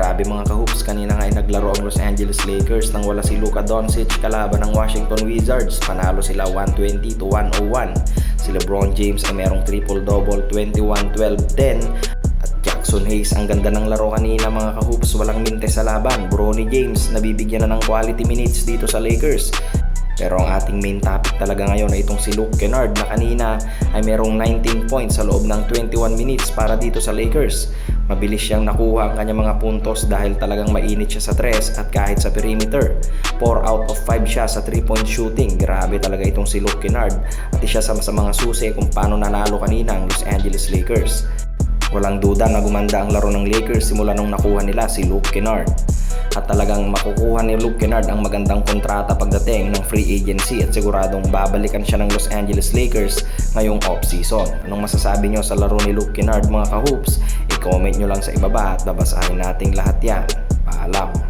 Grabe mga ka-hoops, kanina nga ay naglaro ang Los Angeles Lakers nang wala si Luka Doncic kalaban ng Washington Wizards. Panalo sila 120-101. Si LeBron James ay merong triple-double, 21-12-10. At Jackson Hayes, ang ganda ng laro kanina mga ka-hoops, walang mintes sa laban. Bronny James, nabibigyan na ng quality minutes dito sa Lakers. Pero ang ating main topic talaga ngayon ay itong si Luke Kennard na kanina ay merong 19 points sa loob ng 21 minutes para dito sa Lakers. Mabilis siyang nakuha ang kanyang mga puntos dahil talagang mainit siya sa 3 at kahit sa perimeter. 4 out of 5 siya sa 3-point shooting. Grabe talaga itong si Luke Kennard at isa sa mga susi kung paano nanalo kanina ang Los Angeles Lakers. Walang duda na gumanda ang laro ng Lakers simula nung nakuha nila si Luke Kennard. At talagang makukuha ni Luke Kennard ang magandang kontrata pagdating ng free agency at siguradong babalikan siya ng Los Angeles Lakers ngayong off-season. Anong masasabi nyo sa laro ni Luke Kennard mga ka-hoops? I-comment nyo lang sa ibaba at babasahin nating lahat yan. Paalam!